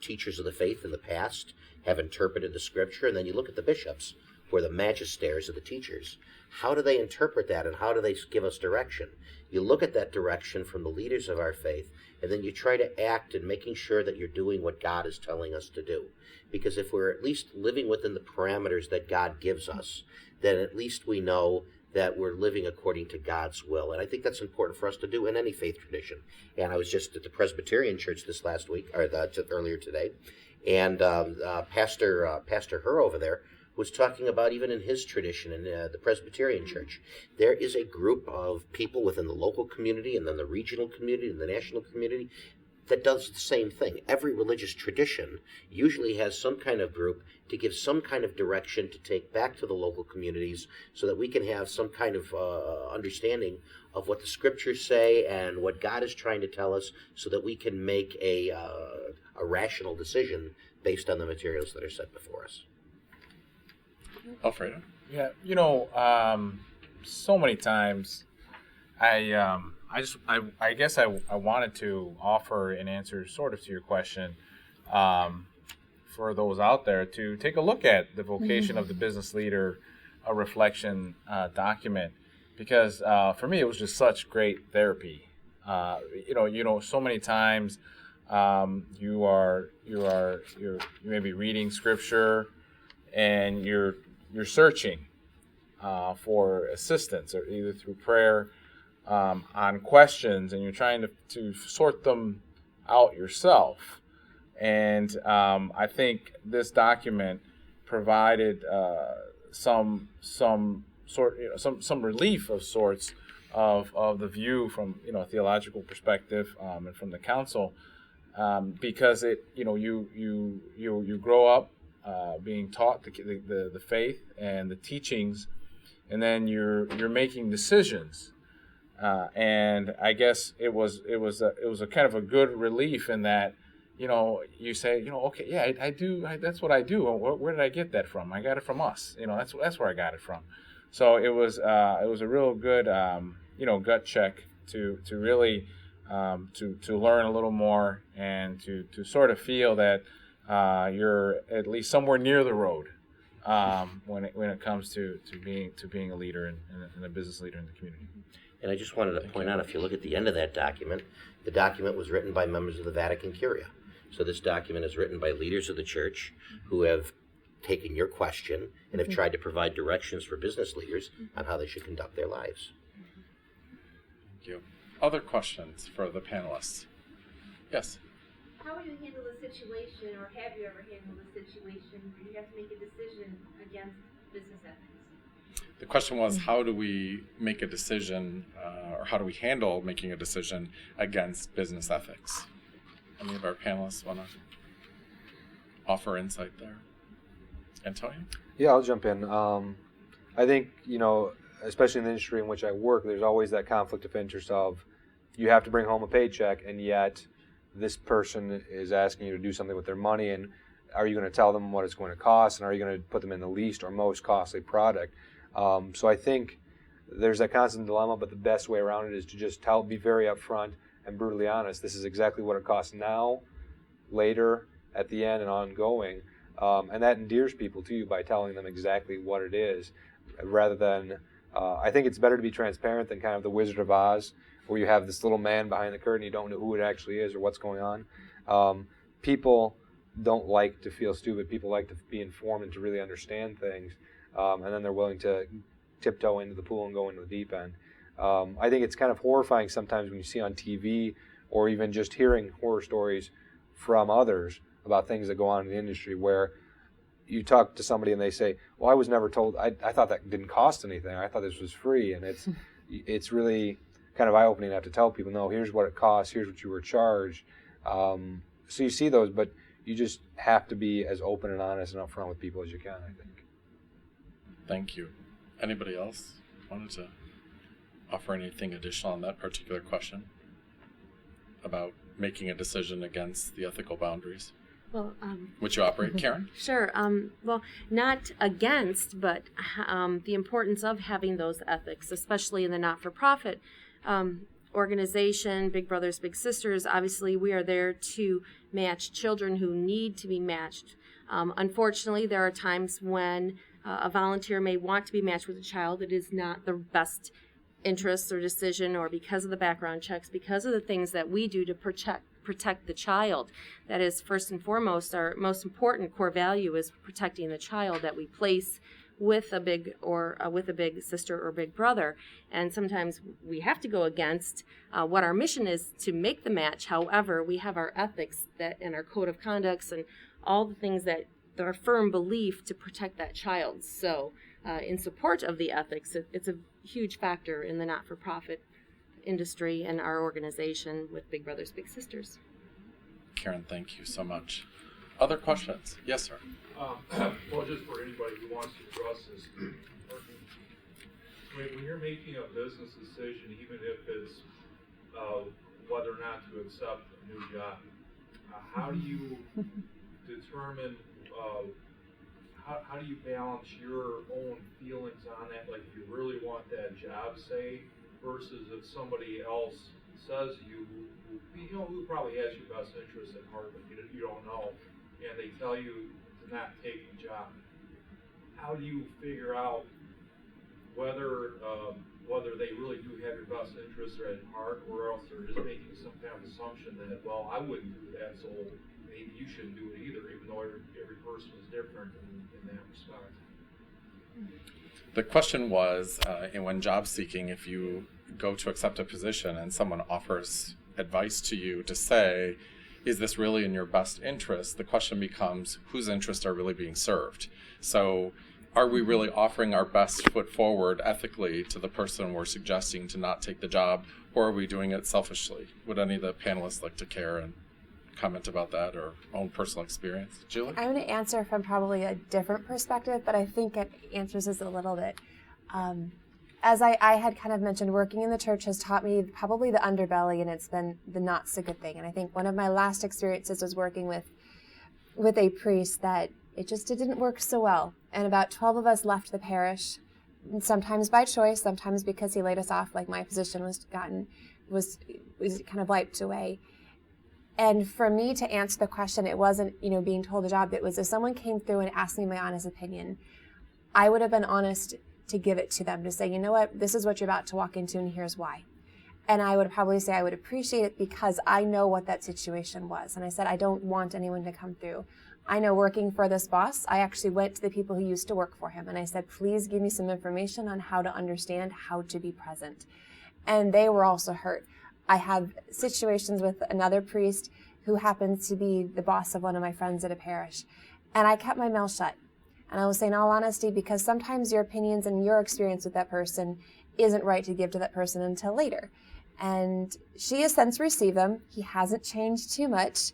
teachers of the faith in the past have interpreted the Scripture, and then you look at the bishops, who are the magisteries of the teachers. How do they interpret that, and how do they give us direction? You look at that direction from the leaders of our faith, and then you try to act in making sure that you're doing what God is telling us to do. Because if we're at least living within the parameters that God gives us, then at least we know that we're living according to God's will. And I think that's important for us to do in any faith tradition. And I was just at the Presbyterian Church this last week, or earlier today, and Pastor Herr over there was talking about, even in his tradition, in the Presbyterian Church, there is a group of people within the local community and then the regional community and the national community that does the same thing. Every religious tradition usually has some kind of group to give some kind of direction to take back to the local communities so that we can have some kind of understanding of what the Scriptures say and what God is trying to tell us, so that we can make a rational decision based on the materials that are set before us. Alfredo? Yeah, so many times I guess I wanted to offer an answer sort of to your question, for those out there to take a look at the vocation of the business leader, a reflection document, because for me it was just such great therapy. So many times you may be reading Scripture and you're searching for assistance, or either through prayer on questions, and you're trying to sort them out yourself. And I think this document provided some relief of sorts of the view from a theological perspective and from the council, because you grow up being taught the faith and the teachings, and then you're making decisions. And I guess it was a kind of a good relief in that, you say, okay, yeah, I do. That's what I do. Where did I get that from? I got it from us. That's where I got it from. So it was a real good, gut check to really to learn a little more, and to sort of feel that you're at least somewhere near the road when it comes to being a leader and a business leader in the community. And I just wanted to point out, if you look at the end of that document, the document was written by members of the Vatican Curia. So this document is written by leaders of the church who have taken your question and have tried to provide directions for business leaders on how they should conduct their lives. Thank you. Other questions for the panelists? Yes. How would you handle a situation, or have you ever handled a situation where you have to make a decision against business ethics? The question was, how do we make a decision, or how do we handle making a decision against business ethics? Any of our panelists want to offer insight there? Antonio? Yeah, I'll jump in. I think, especially in the industry in which I work, there's always that conflict of interest of you have to bring home a paycheck, and yet this person is asking you to do something with their money, and are you going to tell them what it's going to cost, and are you going to put them in the least or most costly product? So I think there's that constant dilemma, but the best way around it is to just be very upfront and brutally honest. This is exactly what it costs now, later, at the end, and ongoing. And that endears people to you by telling them exactly what it is, rather than, I think it's better to be transparent than kind of the Wizard of Oz, where you have this little man behind the curtain, you don't know who it actually is or what's going on. People don't like to feel stupid. People like to be informed and to really understand things, and then they're willing to tiptoe into the pool and go into the deep end. I think it's kind of horrifying sometimes when you see on TV or even just hearing horror stories from others about things that go on in the industry, where you talk to somebody and they say, well, I was never told, I thought that didn't cost anything. I thought this was free. And it's really kind of eye-opening to have to tell people, no, here's what it costs, here's what you were charged. So you see those, but you just have to be as open and honest and upfront with people as you can, I think. Thank you. Anybody else wanted to offer anything additional on that particular question about making a decision against the ethical boundaries? Well, Would you operate, Karen? Sure. Well, not against, but the importance of having those ethics, especially in the not-for-profit organization, Big Brothers Big Sisters. Obviously, we are there to match children who need to be matched. Unfortunately, there are times when a volunteer may want to be matched with a child that is not the best interest or decision, or because of the background checks, because of the things that we do to protect the child. That is first and foremost our most important core value, is protecting the child that we place with a big sister or big brother. And sometimes we have to go against what our mission is to make the match. However, we have our ethics that and our code of conducts and all the things that are firm belief to protect that child. So in support of the ethics, it's a huge factor in the not-for-profit industry and our organization with Big Brothers Big Sisters. Karen, thank you so much. Other questions? Yes, sir. Well, just for anybody who wants to address this, when you're making a business decision, even if it's whether or not to accept a new job, how do you determine, how do you balance your own feelings on that? Like, if you really want that job, say, versus if somebody else says who probably has your best interest at heart, but you don't know, and they tell you to not take the job. How do you figure out whether they really do have your best interest at heart, or else they're just making some kind of assumption that, well, I wouldn't do that, so maybe you shouldn't do it either, even though every person is different in that respect. The question was, when job seeking, if you go to accept a position and someone offers advice to you to say, is this really in your best interest? The question becomes, whose interests are really being served? So are we really offering our best foot forward ethically to the person we're suggesting to not take the job, or are we doing it selfishly? Would any of the panelists like to care and comment about that or own personal experience? Julie? I'm going to answer from probably a different perspective, but I think it answers this a little bit. As I had kind of mentioned, working in the church has taught me probably the underbelly, and it's been the not so good thing. And I think one of my last experiences was working with a priest that it didn't work so well. And about 12 of us left the parish, sometimes by choice, sometimes because he laid us off, like my position was kind of wiped away. And for me to answer the question, it wasn't, being told a job. It was if someone came through and asked me my honest opinion, I would have been honest to give it to them, to say, you know what, this is what you're about to walk into and here's why. And I would probably say I would appreciate it because I know what that situation was. And I said, I don't want anyone to come through. I know working for this boss, I actually went to the people who used to work for him and I said, please give me some information on how to understand how to be present. And they were also hurt. I have situations with another priest who happens to be the boss of one of my friends at a parish. And I kept my mouth shut. And I will say in all honesty, because sometimes your opinions and your experience with that person isn't right to give to that person until later. And she has since received them. He hasn't changed too much.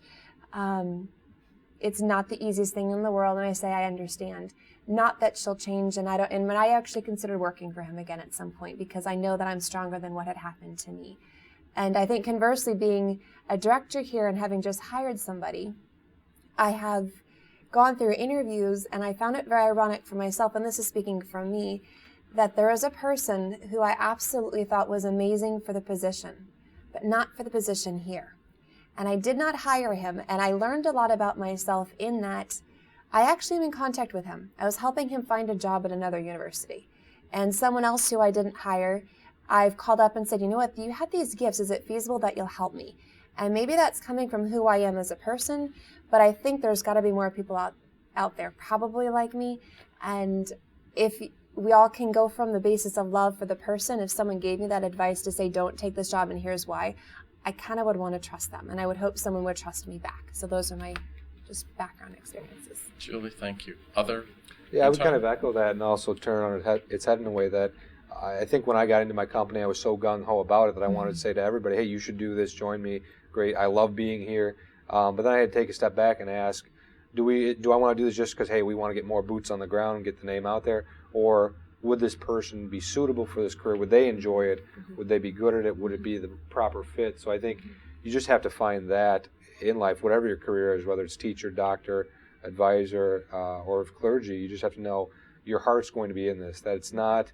It's not the easiest thing in the world, and I say I understand. Not that she'll change, and I actually considered working for him again at some point because I know that I'm stronger than what had happened to me. And I think conversely, being a director here and having just hired somebody, I have gone through interviews, and I found it very ironic for myself, and this is speaking from me, that there is a person who I absolutely thought was amazing for the position, but not for the position here. And I did not hire him, and I learned a lot about myself in that I actually am in contact with him. I was helping him find a job at another university. And someone else who I didn't hire, I've called up and said, you know what, you had these gifts. Is it feasible that you'll help me? And maybe that's coming from who I am as a person, but I think there's got to be more people out there probably like me. And if we all can go from the basis of love for the person, if someone gave me that advice to say, don't take this job and here's why, I kind of would want to trust them. And I would hope someone would trust me back. So those are my just background experiences. Julie, thank you. Other? Yeah, I would kind of echo that and also turn on its head in a way that I think when I got into my company, I was so gung-ho about it that I wanted to say to everybody, hey, you should do this, join me, great, I love being here. But then I had to take a step back and ask, do I want to do this just because, hey, we want to get more boots on the ground and get the name out there? Or would this person be suitable for this career? Would they enjoy it? Would they be good at it? Would it be the proper fit? So I think you just have to find that in life, whatever your career is, whether it's teacher, doctor, advisor, or clergy, you just have to know your heart's going to be in this, that it's not,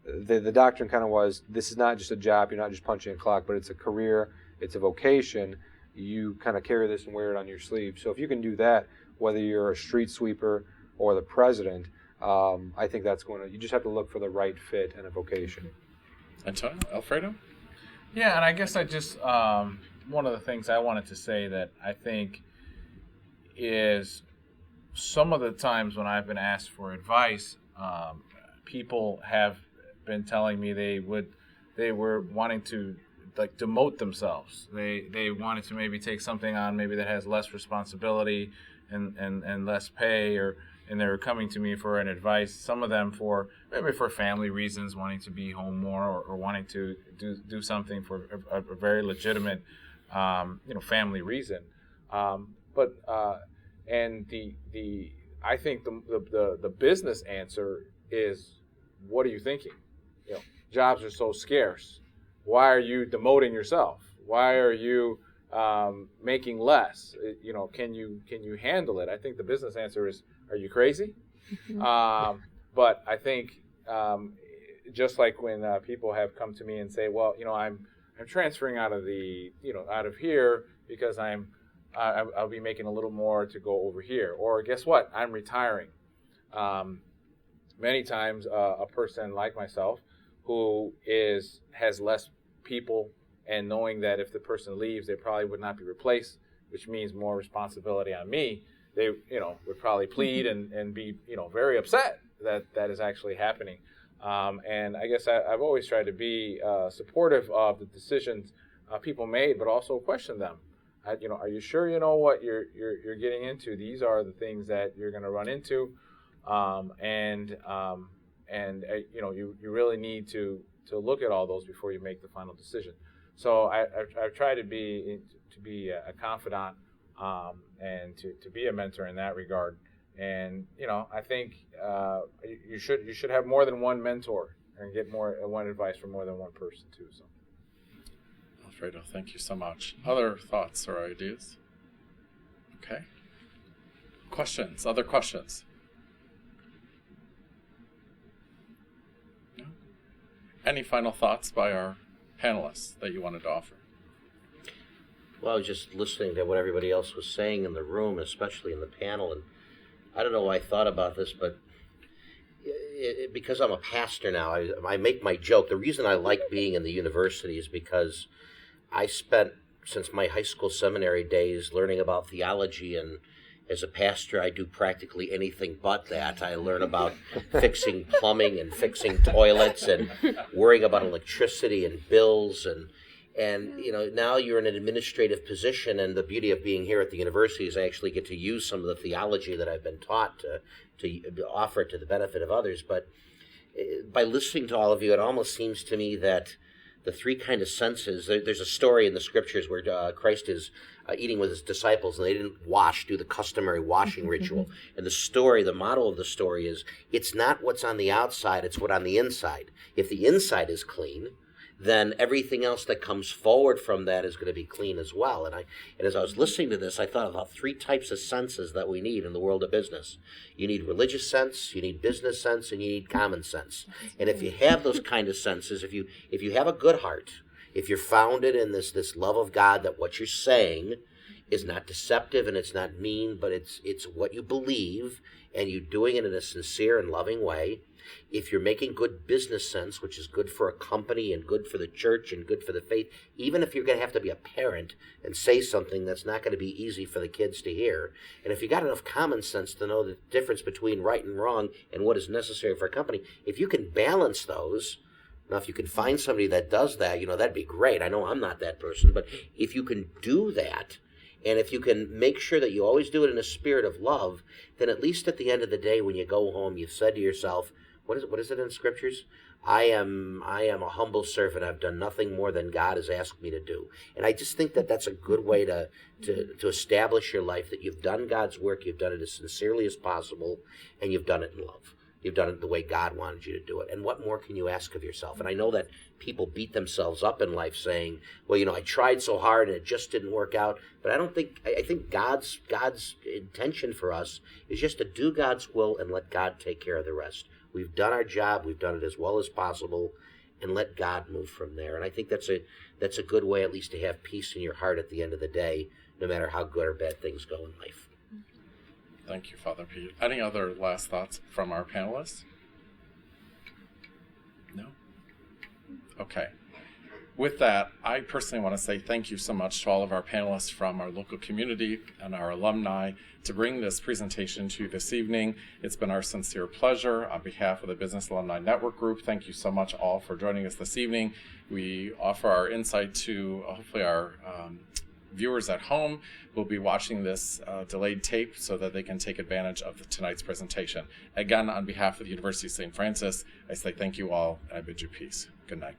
the doctrine kind of was, this is not just a job, you're not just punching a clock, but it's a career, it's a vocation. You kind of carry this and wear it on your sleeve. So if you can do that, whether you're a street sweeper or the president, I think that's going to, you just have to look for the right fit and a vocation. Antonio, Alfredo? Yeah, and I guess I just, one of the things I wanted to say that I think is some of the times when I've been asked for advice, people have been telling me they were wanting to like demote themselves. They wanted to maybe take something on maybe that has less responsibility and less pay, and they were coming to me for an advice. Some of them for family reasons, wanting to be home more or wanting to do something for a very legitimate family reason. But I think the business answer is, what are you thinking? Jobs are so scarce. Why are you demoting yourself? Why are you making less? Can you handle it? I think the business answer is, are you crazy? But I think just like when people have come to me and say, well, I'm transferring out of here because I'll be making a little more to go over here, or guess what? I'm retiring. Many times a person like myself who has less people, and knowing that if the person leaves, they probably would not be replaced, which means more responsibility on me. They, would probably plead and be, very upset that is actually happening. And I guess I've always tried to be supportive of the decisions people made, but also question them. Are you sure you know what you're getting into? These are the things that you're going to run into, you really need to look at all those before you make the final decision. So I've tried to be a confidant and to be a mentor in that regard. And I think you should have more than one mentor and get one advice from more than one person too. So, Alfredo, thank you so much. Other thoughts or ideas? Okay. Questions? Other questions? No? Any final thoughts by our panelists that you wanted to offer? Well, I was just listening to what everybody else was saying in the room, especially in the panel, and I don't know why I thought about this, but because I'm a pastor now, I make my joke. The reason I like being in the university is because I spent, since my high school seminary days, learning about theology, and as a pastor, I do practically anything but that. I learn about fixing plumbing and fixing toilets and worrying about electricity and bills, And now you're in an administrative position, and the beauty of being here at the university is I actually get to use some of the theology that I've been taught to offer it to the benefit of others. But by listening to all of you, it almost seems to me that the three kind of senses, there's a story in the scriptures where Christ is eating with his disciples, and they didn't do the customary washing ritual. And the model of the story is, it's not what's on the outside, it's what on the inside. If the inside is clean, then everything else that comes forward from that is going to be clean as well. And as I was listening to this, I thought about three types of senses that we need in the world of business. You need religious sense, you need business sense, and you need common sense. And if you have those kind of senses, if you have a good heart, if you're founded in this love of God, that what you're saying is not deceptive and it's not mean, but it's what you believe, and you're doing it in a sincere and loving way. If you're making good business sense, which is good for a company and good for the church and good for the faith, even if you're going to have to be a parent and say something that's not going to be easy for the kids to hear, and if you got enough common sense to know the difference between right and wrong and what is necessary for a company, if you can balance those, now if you can find somebody that does that, that'd be great. I know I'm not that person, but if you can do that, and if you can make sure that you always do it in a spirit of love, then at least at the end of the day when you go home, you've said to yourself, what is it in scriptures? I am a humble servant. I've done nothing more than God has asked me to do. And I just think that that's a good way to establish your life, that you've done God's work, you've done it as sincerely as possible, and you've done it in love. You've done it the way God wanted you to do it. And what more can you ask of yourself? And I know that people beat themselves up in life saying, well, I tried so hard and it just didn't work out. But I think God's intention for us is just to do God's will and let God take care of the rest. We've done our job, we've done it as well as possible, and let God move from there. And I think that's a good way at least to have peace in your heart at the end of the day, no matter how good or bad things go in life. Thank you, Father Pete. Any other last thoughts from our panelists? No? Okay. With that, I personally want to say thank you so much to all of our panelists from our local community and our alumni to bring this presentation to you this evening. It's been our sincere pleasure. On behalf of the Business Alumni Network Group, thank you so much all for joining us this evening. We offer our insight to hopefully our viewers at home will be watching this delayed tape so that they can take advantage of tonight's presentation. Again, on behalf of the University of St. Francis, I say thank you all and I bid you peace. Good night.